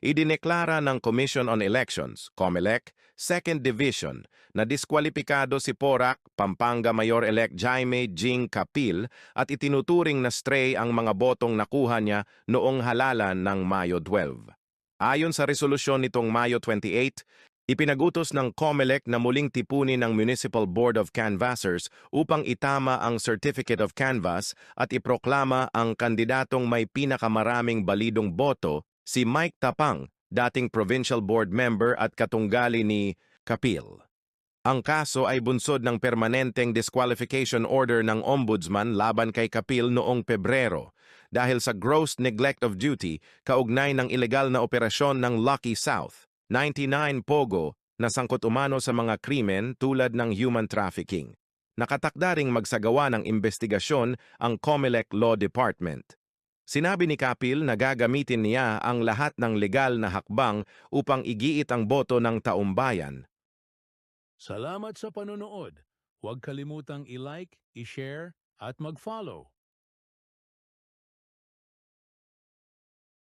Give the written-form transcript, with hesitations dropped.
idineklara ng Commission on Elections, COMELEC, Second Division, na diskwalipikado si Porac, Pampanga Mayor-elect Jaime Jing Capil at itinuturing na stray ang mga botong nakuha niya noong halalan ng Mayo 12. Ayon sa resolusyon nitong Mayo 28, ipinagutos ng COMELEC na muling tipunin ng Municipal Board of Canvassers upang itama ang Certificate of Canvass at iproklama ang kandidatong may pinakamaraming balidong boto, si Mike Tapang, dating Provincial Board Member at katunggali ni Capil. Ang kaso ay bunsod ng permanenteng disqualification order ng Ombudsman laban kay Capil noong Pebrero dahil sa gross neglect of duty kaugnay ng ilegal na operasyon ng Lucky South, 99 Pogo, na sangkot umano sa mga krimen tulad ng human trafficking. Nakatakda ring magsagawa ng investigasyon ang COMELEC Law Department. Sinabi ni Capil na gagamitin niya ang lahat ng legal na hakbang upang igiit ang boto ng taumbayan. Salamat sa panonood. Huwag kalimutang i-like, i-share at mag-follow.